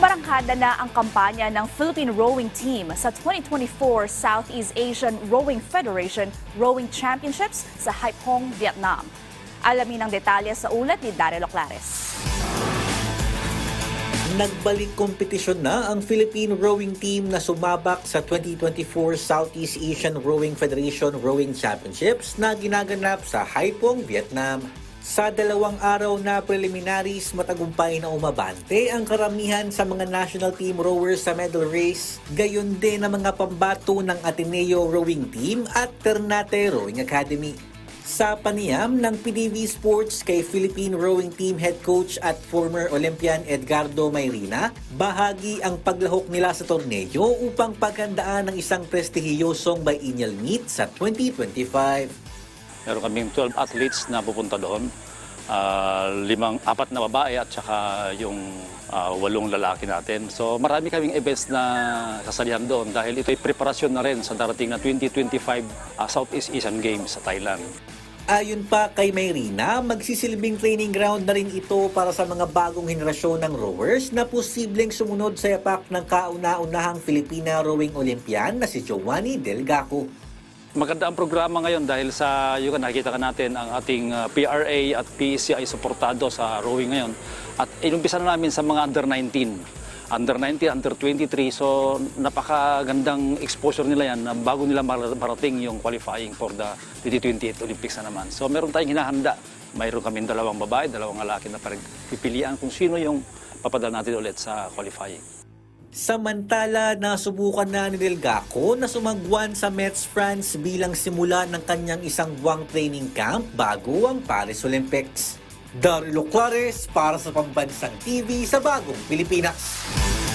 Umarangkada na ang kampanya ng Philippine Rowing Team sa 2024 Southeast Asian Rowing Federation Rowing Championships sa Haiphong, Vietnam. Alamin ang detalye sa ulat ni Daryl Oclares. Nagbalik kompetisyon na ang Philippine Rowing Team na sumabak sa 2024 Southeast Asian Rowing Federation Rowing Championships na ginaganap sa Haiphong, Vietnam. Sa 2 araw na preliminaries, matagumpay na umabante ang karamihan sa mga national team rowers sa medal race, gayon din ang mga pambato ng Ateneo Rowing Team at Ternate Rowing Academy. Sa panayam ng PDV Sports kay Philippine Rowing Team Head Coach at former Olympian Edgardo Mayrina, bahagi ang paglahok nila sa torneo upang paghandaan ng isang prestihiyosong biennial meet sa 2025. Meron kaming 12 athletes na pupunta doon. 4 na babae at saka yung 8 lalaki natin. So marami kaming events na sasalihan doon dahil ito'y preparasyon na rin sa darating na 2025 Southeast Asian Games sa Thailand. Ayon pa kay Mayrina, magsisilbing training ground na rin ito para sa mga bagong henerasyon ng rowers na posibleng sumunod sa yapak ng kauna-unahang Filipina Rowing Olympian na si Joanny Delgaco. Maganda ang programa ngayon dahil sa yung nakikita ka natin ang ating PRA at PEC ay suportado sa rowing ngayon. At inumpisa na namin sa mga under 19, under 23. So napakagandang exposure nila yan na bago nila marating yung qualifying for the 2028 Olympics na naman. So meron tayong hinahanda. Mayroon kami 2 babae, 2 lalaki na parang pipilian kung sino yung papadala natin ulit sa qualifying. Samantala, nasubukan na ni Delgaco na sumagwan sa Metz, France bilang simula ng kanyang isang buwang training camp bago ang Paris Olympics. Daryl Oclares para sa Pambansang TV sa Bagong Pilipinas.